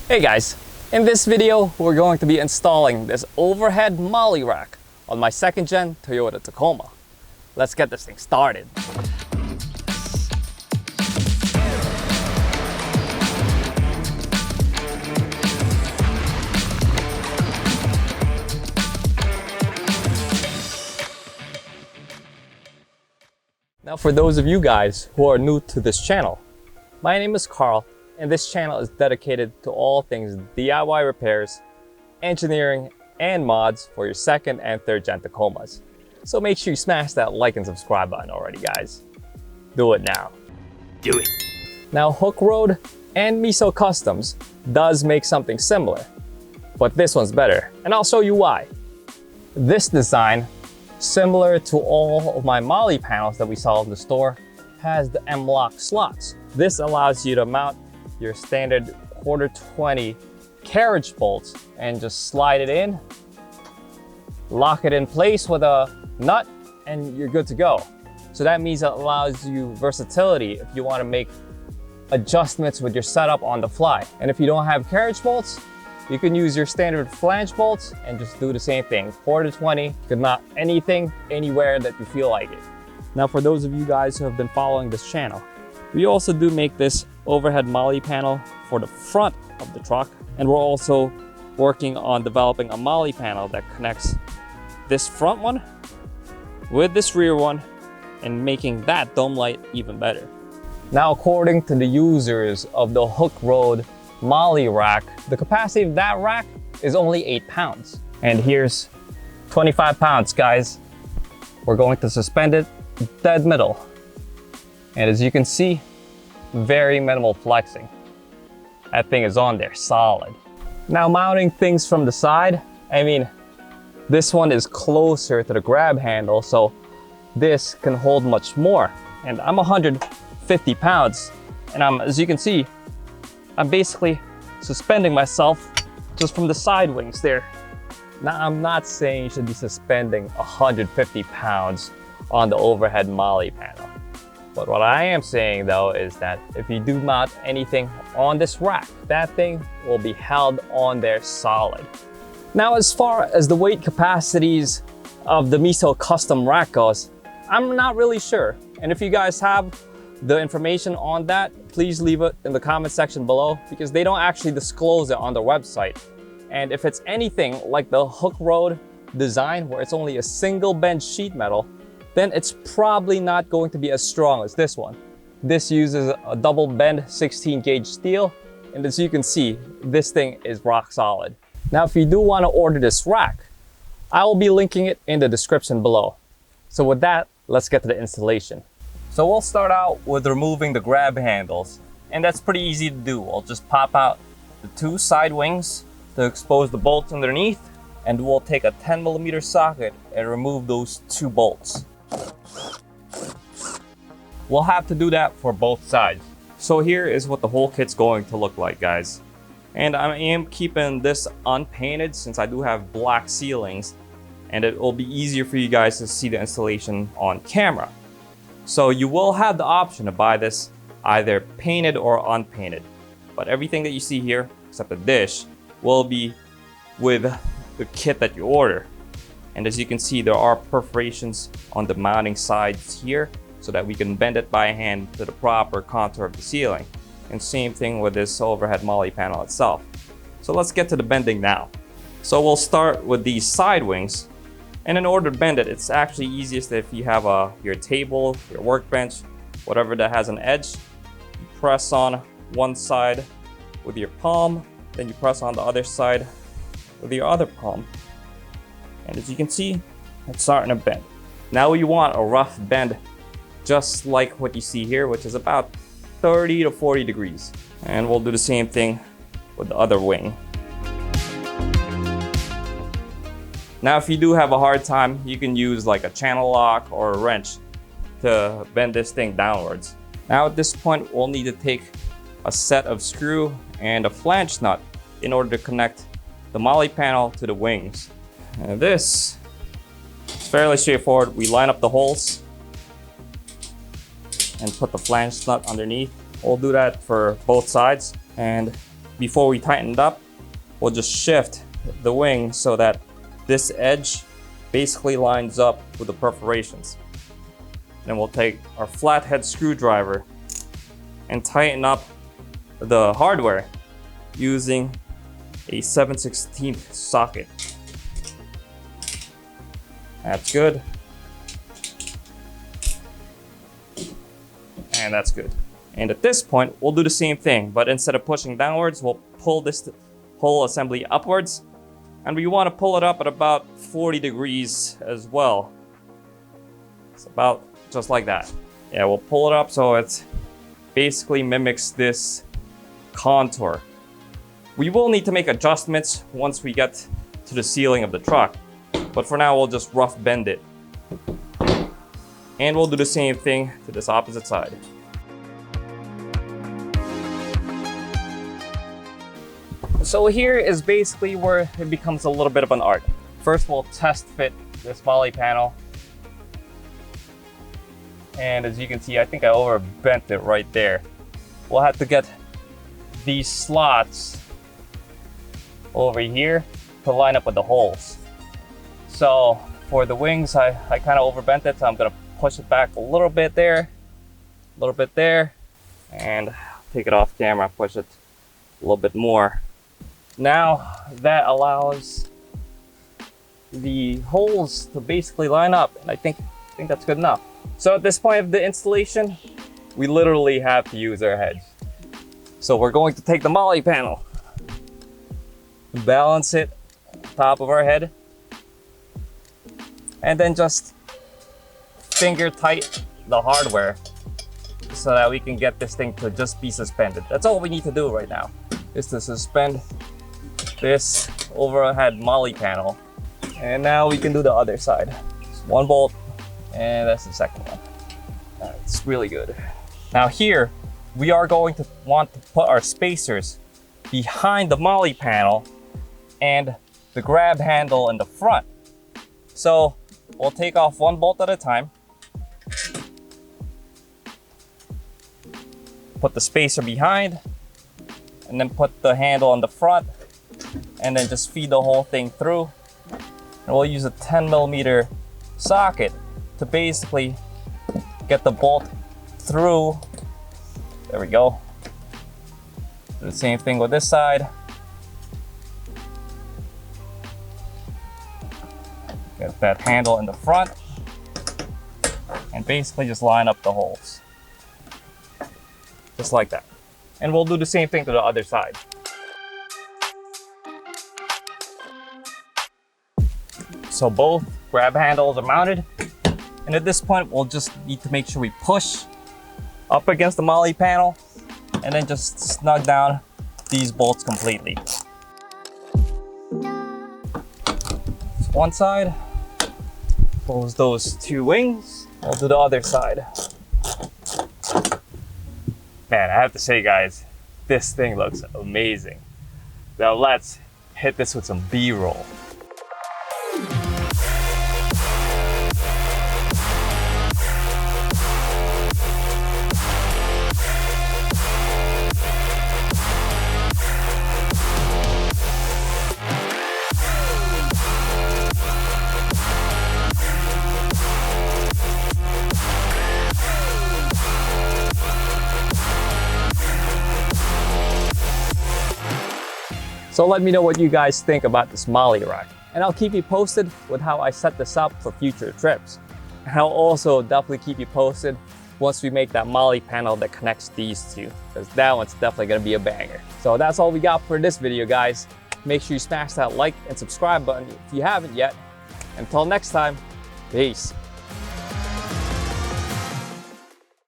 Hey guys, in this video we're going to be installing this overhead Molle rack on my 2nd gen Toyota Tacoma. Let's get this thing started. Now for those of you guys who are new to this channel, my name is Carl, and this channel is dedicated to all things DIY repairs, engineering, and mods for your 2nd and 3rd gen Tacomas. So make sure you smash that like and subscribe button already, guys. Do it now. Do it. Now, Hook Road and MESO Customs does make something similar, but this one's better, and I'll show you why. This design, similar to all of my Molle panels that we saw in the store, has the M-lock slots. This allows you to mount your standard 1/4-20 carriage bolts and just slide it in, lock it in place with a nut, and you're good to go. So that means it allows you versatility if you want to make adjustments with your setup on the fly. And if you don't have carriage bolts, you can use your standard flange bolts and just do the same thing. 1/4-20, you can mount anything, anywhere that you feel like it. Now for those of you guys who have been following this channel, we also do make this overhead Molle panel for the front of the truck, and we're also working on developing a Molle panel that connects this front one with this rear one and making that dome light even better. Now, according to the users of the Hook Road Molle rack, the capacity of that rack is only 8 pounds. And here's 25 pounds, guys. We're going to suspend it dead middle. And as you can see, very minimal flexing. That thing is on there, solid. Now mounting things from the side, I mean, this one is closer to the grab handle, so this can hold much more. And I'm 150 pounds, and as you can see, I'm basically suspending myself just from the side wings there. Now, I'm not saying you should be suspending 150 pounds on the overhead Molle panel. But what I am saying though is that if you do mount anything on this rack, that thing will be held on there solid. Now, as far as the weight capacities of the MESO custom rack goes, I'm not really sure. And if you guys have the information on that, please leave it in the comment section below, because they don't actually disclose it on their website. And if it's anything like the Hook Road design, where it's only a single bend sheet metal, then it's probably not going to be as strong as this one. This uses a double bend 16 gauge steel, and as you can see, this thing is rock solid. Now, if you do want to order this rack, I will be linking it in the description below. So with that, let's get to the installation. So we'll start out with removing the grab handles, and that's pretty easy to do. I'll just pop out the 2 side wings to expose the bolts underneath, and we'll take a 10mm socket and remove those 2 bolts. We'll have to do that for both sides. So here is what the whole kit's going to look like, guys. And I am keeping this unpainted since I do have black ceilings, and it will be easier for you guys to see the installation on camera. So you will have the option to buy this either painted or unpainted. But everything that you see here, except the dish, will be with the kit that you order. And as you can see, there are perforations on the mounting sides here so that we can bend it by hand to the proper contour of the ceiling. And same thing with this overhead Molle panel itself. So let's get to the bending now. So we'll start with these side wings. And in order to bend it, it's actually easiest if you have your table, your workbench, whatever that has an edge. You press on one side with your palm, then you press on the other side with your other palm. And as you can see, it's starting to bend. Now you want a rough bend, just like what you see here, which is about 30 to 40 degrees. And we'll do the same thing with the other wing. Now, if you do have a hard time, you can use like a channel lock or a wrench to bend this thing downwards. Now at this point, we'll need to take a set of screw and a flange nut in order to connect the Molle panel to the wings. And this is fairly straightforward. We line up the holes and put the flange nut underneath. We'll do that for both sides. And before we tighten it up, we'll just shift the wing so that this edge basically lines up with the perforations. Then we'll take our flathead screwdriver and tighten up the hardware using a 7/16 socket. That's good. And that's good. And at this point, we'll do the same thing, but instead of pushing downwards, we'll pull this whole assembly upwards. And we want to pull it up at about 40 degrees as well. It's about just like that. Yeah, we'll pull it up so it basically mimics this contour. We will need to make adjustments once we get to the ceiling of the truck, but for now we'll just rough bend it. And we'll do the same thing to this opposite side. So here is basically where it becomes a little bit of an art. First we'll test fit this Molle panel. And as you can see, I think I overbent it right there. We'll have to get these slots over here to line up with the holes. So for the wings, I kind of overbent it, so I'm gonna push it back a little bit there, and take it off camera, push it a little bit more. Now that allows the holes to basically line up, and I think that's good enough. So at this point of the installation, we literally have to use our heads. So we're going to take the Molle panel, balance it on top of our head, and then just finger tight the hardware so that we can get this thing to just be suspended. That's all we need to do right now, is to suspend this overhead Molle panel. And now we can do the other side. Just one bolt, and that's the second one. It's really good. Now here, we are going to want to put our spacers behind the Molle panel and the grab handle in the front. So we'll take off one bolt at a time, put the spacer behind, and then put the handle on the front, and then just feed the whole thing through. And we'll use a 10mm socket to basically get the bolt through. There we go. Do the same thing with this side. Get that handle in the front, and basically just line up the holes. Just like that. And we'll do the same thing to the other side. So both grab handles are mounted. And at this point, we'll just need to make sure we push up against the Molle panel and then just snug down these bolts completely. That's one side. Close those two wings. We'll do the other side. Man, I have to say, guys, this thing looks amazing. Now let's hit this with some B-roll. So let me know what you guys think about this Molle rack, and I'll keep you posted with how I set this up for future trips. And I'll also definitely keep you posted once we make that Molle panel that connects these two, because that one's definitely gonna be a banger. So that's all we got for this video, guys. Make sure you smash that like and subscribe button if you haven't yet. Until next time, peace.